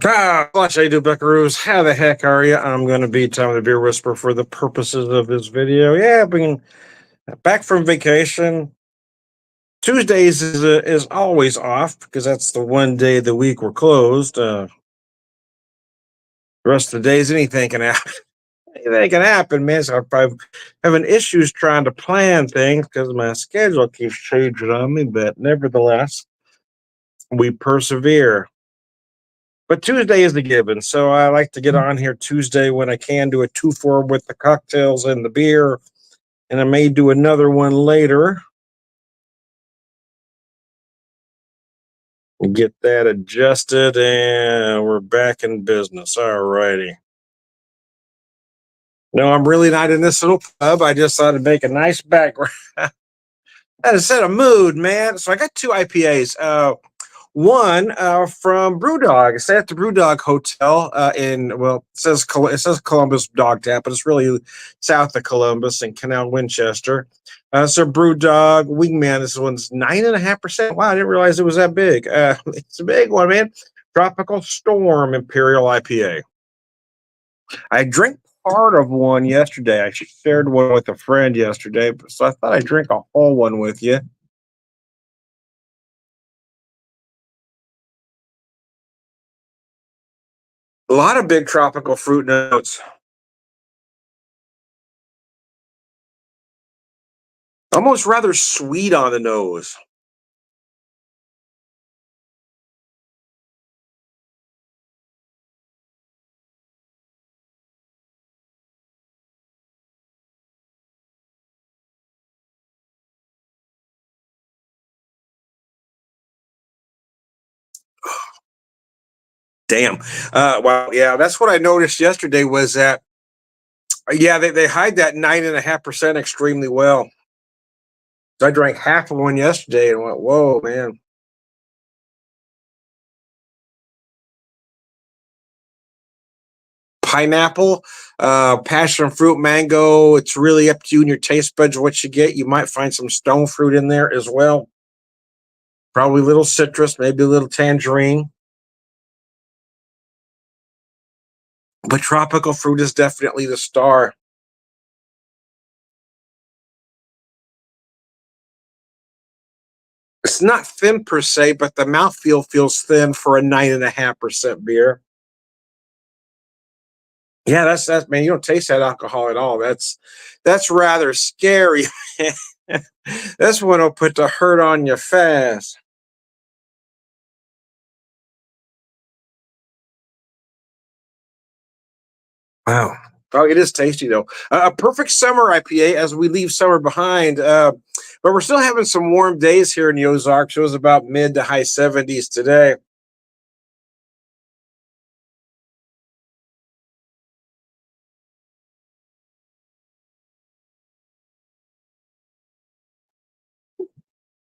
Flash, I do buckaroos. How the heck are you? I'm going to be Tom the Beer Whisperer for the purposes of this video. Yeah, being back from vacation. Tuesdays is always off because that's the one day of the week we're closed. The rest of the days, anything can happen. Anything can happen, man. So I'm having issues trying to plan things because my schedule keeps changing on me. But nevertheless, we persevere. But Tuesday is the given, so I like to get on here Tuesday when I can do a 2-for with the cocktails and the beer, and I may do another one later. We'll get that adjusted, and we're back in business. All righty. No, I'm really not in this little pub. I just thought it'd make a nice background. That set a mood, man. So I got two IPAs. One from Brewdog. It's at the Brewdog Hotel it says Columbus Dog Tap, but it's really south of Columbus in Canal Winchester. So Brewdog Wingman. This one's 9.5%. Wow, I didn't realize it was that big. It's a big one, man. Tropical Storm Imperial IPA. I drank part of one yesterday. I shared one with a friend yesterday, so I thought I'd drink a whole one with you. A lot of big tropical fruit notes. Almost rather sweet on the nose. Damn. Wow. Yeah, that's what I noticed yesterday was that, yeah, they hide that 9.5% extremely well. So I drank half of one yesterday and went, whoa, man. Pineapple, passion fruit, mango. It's really up to you and your taste buds what you get. You might find some stone fruit in there as well. Probably a little citrus, maybe a little tangerine. But tropical fruit is definitely the star. It's not thin per se, but the mouthfeel feels thin for a 9.5% beer. Yeah, that's man. You don't taste that alcohol at all. That's rather scary. This one will put the hurt on you fast. Wow. Oh, it is tasty though. A perfect summer IPA as we leave summer behind. But we're still having some warm days here in the Ozarks. It was about mid to high 70s today.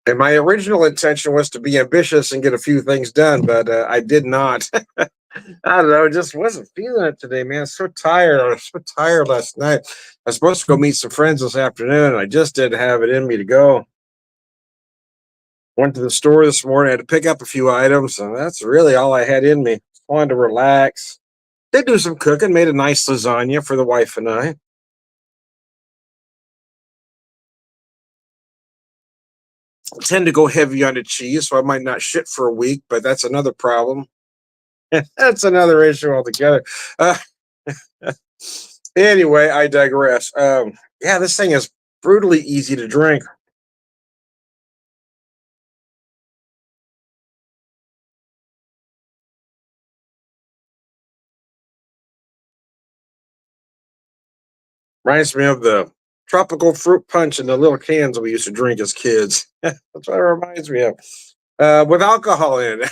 And my original intention was to be ambitious and get a few things done, but I did not. I don't know, just wasn't feeling it today, man. So tired. I was so tired last night. I was supposed to go meet some friends this afternoon, and I just didn't have it in me to go. Went to the store this morning. I had to pick up a few items, and that's really all I had in me. Wanted to relax. Did do some cooking. Made a nice lasagna for the wife and I. Tend to go heavy on the cheese, so I might not shit for a week, but that's another problem. That's another issue altogether. Uh, anyway, I digress. Yeah, this thing is brutally easy to drink. Reminds me of the tropical fruit punch in the little cans we used to drink as kids. That's what it reminds me of. With alcohol in it.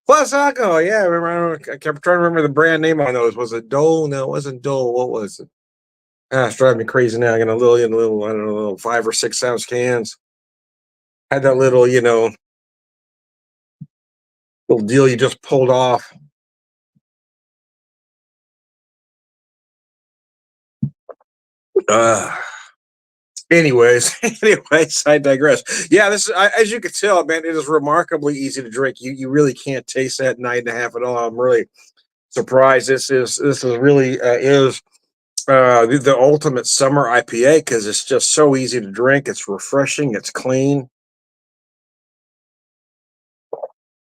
Plus alcohol, yeah. I kept trying to remember the brand name on those. Was it Dole? No, it wasn't Dole. What was it? Ah, it's driving me crazy now. I got I don't know, little 5 or 6 ounce cans. Had that little, little deal you just pulled off. Uh, Anyways, anyways, I digress. Yeah, as you can tell, man, it is remarkably easy to drink. You really can't taste that 9.5 at all. I'm really surprised. This is really is the ultimate summer IPA because it's just so easy to drink. It's refreshing. It's clean.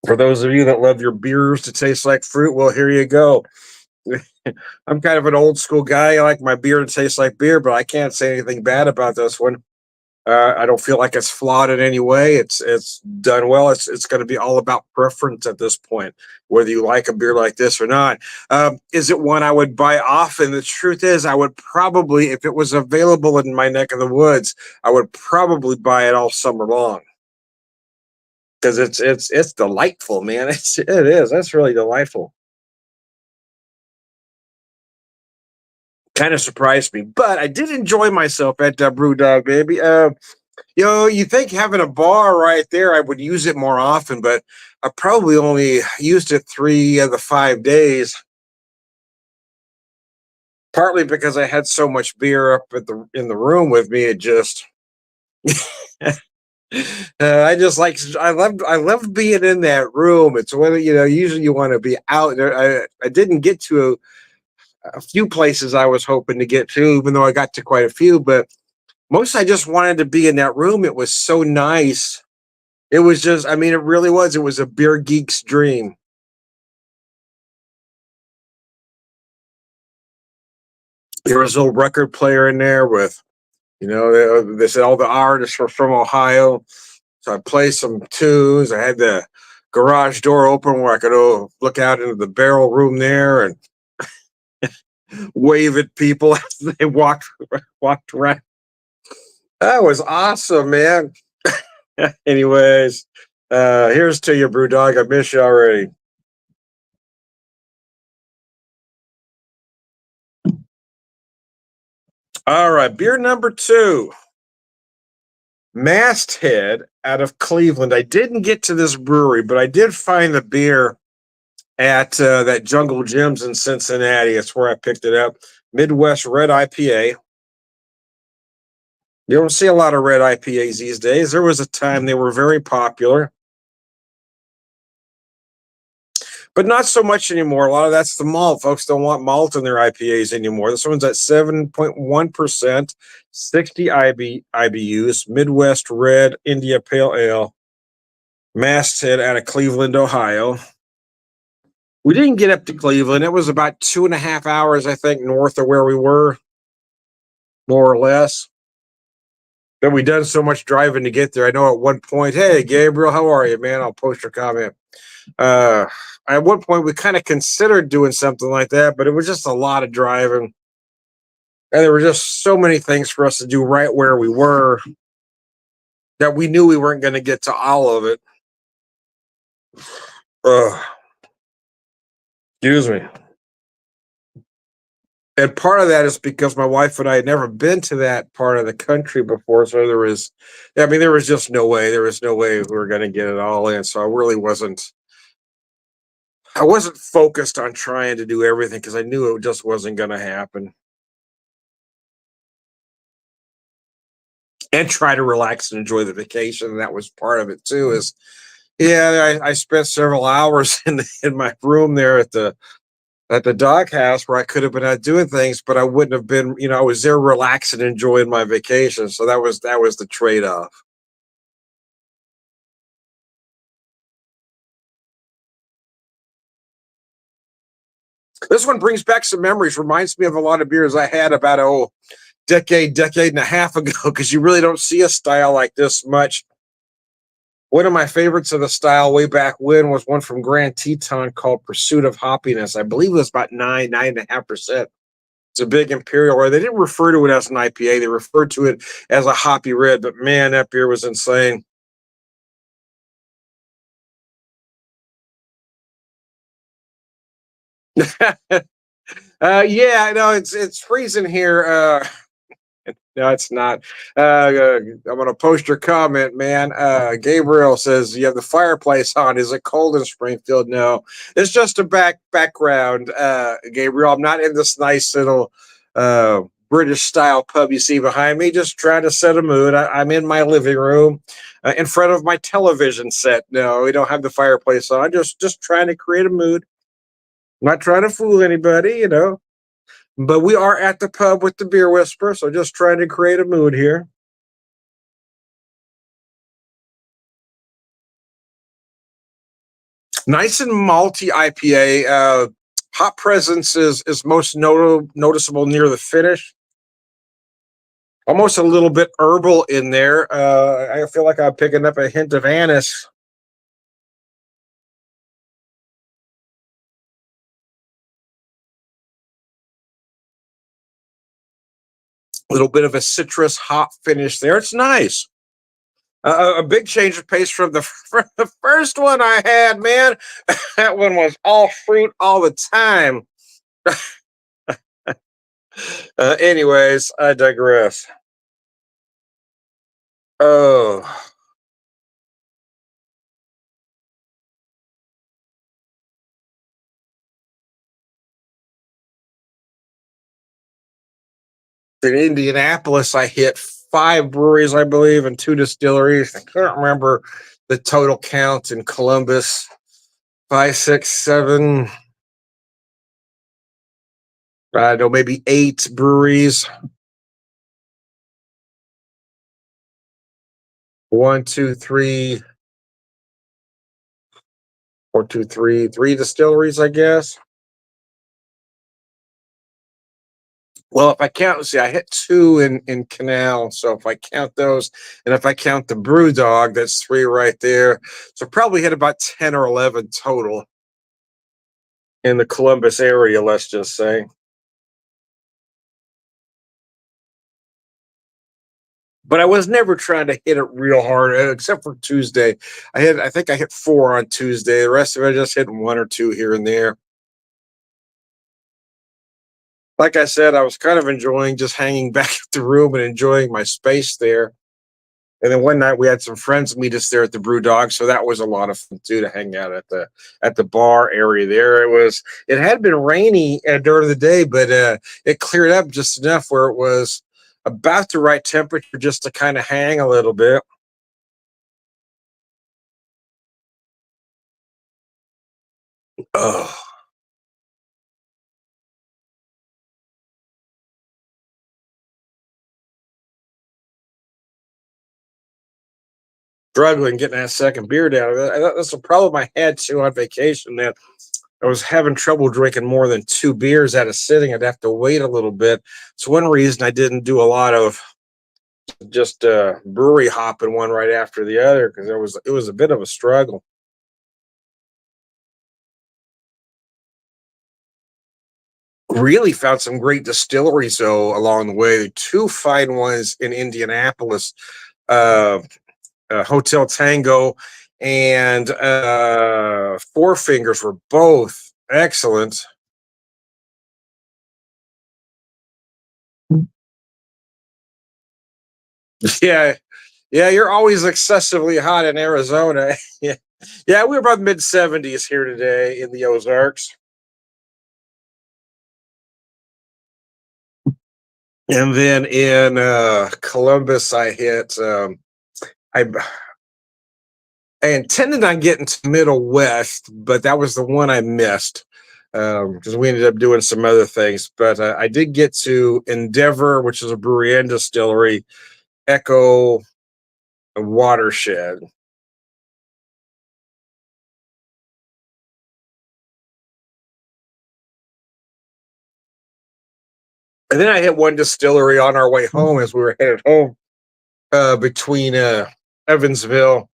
For those of you that love your beers to taste like fruit, well, here you go. I'm kind of an old school guy. I like my beer to taste like beer, but I can't say anything bad about this one. I don't feel like it's flawed in any way. It's done well. It's going to be all about preference at this point, whether you like a beer like this or not. Is it one I would buy often? The truth is, I would probably, if it was available in my neck of the woods, I would probably buy it all summer long because it's delightful, man. It is. That's really delightful. Kind of surprised me, but I did enjoy myself at BrewDog, baby. You think having a bar right there, I would use it more often, but I probably only used it 3 of the 5 days. Partly because I had so much beer up at the in the room with me, it just I just like I loved being in that room. It's when usually you want to be out there. I didn't get to a few places I was hoping to get to, even though I got to quite a few, but most I just wanted to be in that room. It was so nice. It was just, I mean, it really was. It was a beer geek's dream. There was a little record player in there with, they said all the artists were from Ohio. So I played some tunes. I had the garage door open where I could look out into the barrel room there and wave at people as they walked around. That was awesome, man. Anyways, here's to you, Brew Dog. I miss you already. All right, beer number two, Masthead out of Cleveland. I didn't get to this brewery, but I did find the beer at that Jungle Gyms in Cincinnati. That's where I picked it up. Midwest Red IPA. You don't see a lot of red IPAs these days. There was a time they were very popular, but not so much anymore. A lot of that's the malt. Folks don't want malt in their IPAs anymore. This one's at 7.1%, 60 IBUs, Midwest Red India Pale Ale, Masthead out of Cleveland, Ohio. We didn't get up to Cleveland. It was about 2.5 hours, I think, north of where we were, more or less. But we done so much driving to get there. I know at one point, hey, Gabriel, how are you, man? I'll post your comment. Uh, at one point, we kind of considered doing something like that, but it was just a lot of driving. And there were just so many things for us to do right where we were that we knew we weren't going to get to all of it. Excuse me. And part of that is because my wife and I had never been to that part of the country before. So there was just no way. There was no way we were going to get it all in. So I wasn't focused on trying to do everything because I knew it just wasn't going to happen. And try to relax and enjoy the vacation. And that was part of it too. I spent several hours in my room there at the doghouse where I could have been out doing things, but I wouldn't have been. I was there relaxing, enjoying my vacation. So that was the trade off. This one brings back some memories. Reminds me of a lot of beers I had about decade and a half ago, because you really don't see a style like this much. One of my favorites of the style way back when was one from Grand Teton called Pursuit of Hoppiness. I believe it was about 9.5%. It's a big imperial, or they didn't refer to it as an IPA. They referred to it as a hoppy red, but man, that beer was insane. Yeah, no, it's freezing here. No, it's not. I'm gonna post your comment, man. Gabriel says you have the fireplace on. Is it cold in Springfield? No, it's just a background. Gabriel, I'm not in this nice little British style pub you see behind me. Just trying to set a mood. I'm in my living room, in front of my television set. No, we don't have the fireplace on. Just trying to create a mood. Not trying to fool anybody. But we are at the pub with the beer whisper, so just trying to create a mood here. Nice and malty IPA. Hop presence is most noticeable near the finish. Almost a little bit herbal in there. I feel like I'm picking up a hint of anise. A little bit of a citrus hop finish there. It's nice. A big change of pace from the from the first one I had, man. That one was all fruit all the time. Anyways, I digress. Oh, in Indianapolis, I hit five breweries, I believe, and two distilleries. I can't remember the total count in Columbus. Five, six, seven. I don't know, maybe eight breweries. One, two, three, four, two, three distilleries, I guess. Well, if I count, see, I hit two in Canal. So if I count those, and if I count the Brew Dog, that's three right there. So probably hit about 10 or 11 total in the Columbus area, let's just say. But I was never trying to hit it real hard, except for Tuesday. I think I hit four on Tuesday. The rest of it, I just hit one or two here and there. Like I said, I was kind of enjoying just hanging back at the room and enjoying my space there. And then one night we had some friends meet us there at the Brew Dog, so that was a lot of fun too to hang out at the bar area there. It had been rainy during the day, but it cleared up just enough where it was about the right temperature just to kind of hang a little bit. Oh, struggling getting that second beer down. That's the problem I had too on vacation. That I was having trouble drinking more than two beers at a sitting. I'd have to wait a little bit. It's one reason I didn't do a lot of just brewery hopping one right after the other because it was a bit of a struggle. Really found some great distilleries though along the way. Two fine ones in Indianapolis, uh, Hotel Tango and Four Fingers were both excellent. Yeah, yeah, you're always excessively hot in Arizona. Yeah, yeah, we were about mid 70s here today in the Ozarks, and then in Columbus, I I intended on getting to Middle West, but that was the one I missed because we ended up doing some other things. But I did get to Endeavor, which is a brewery and distillery, Echo Watershed. And then I hit one distillery on our way home as we were headed home between Evansville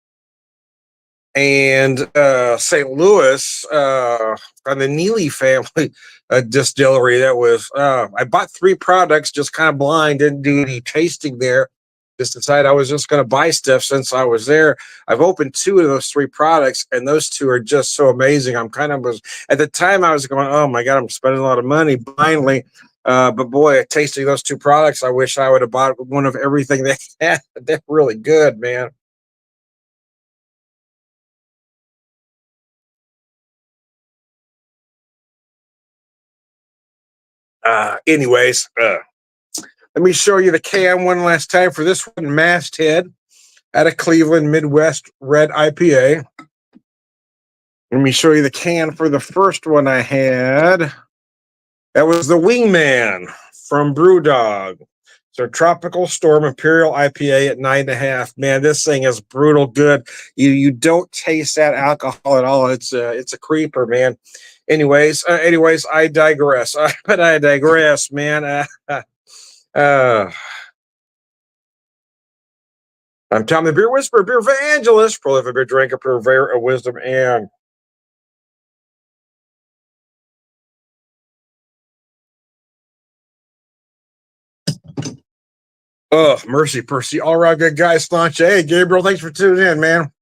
and St. Louis on the Neely family distillery. That was I bought three products just kind of blind, didn't do any tasting there. Just decided I was just going to buy stuff since I was there. I've opened two of those three products, and those two are just so amazing. I'm kind of was at the time I was going, oh my god, I'm spending a lot of money blindly. But boy, tasting those two products, I wish I would have bought one of everything they had. They're really good, man. Anyways, Let me show you the can one last time for this one, Masthead, out of Cleveland, Midwest Red IPA. Let me show you the can for the first one I had. That was the Wingman from Brewdog. So Tropical Storm Imperial IPA at 9.5. Man, this thing is brutal good. You don't taste that alcohol at all. It's a creeper, man. Anyways, I digress. But I digress, man. I'm Tom the Beer Whisperer, Beer Evangelist, prolific beer drinker, purveyor of wisdom and mercy, Percy. All right, good guys, Slanche. Hey, Gabriel, thanks for tuning in, man.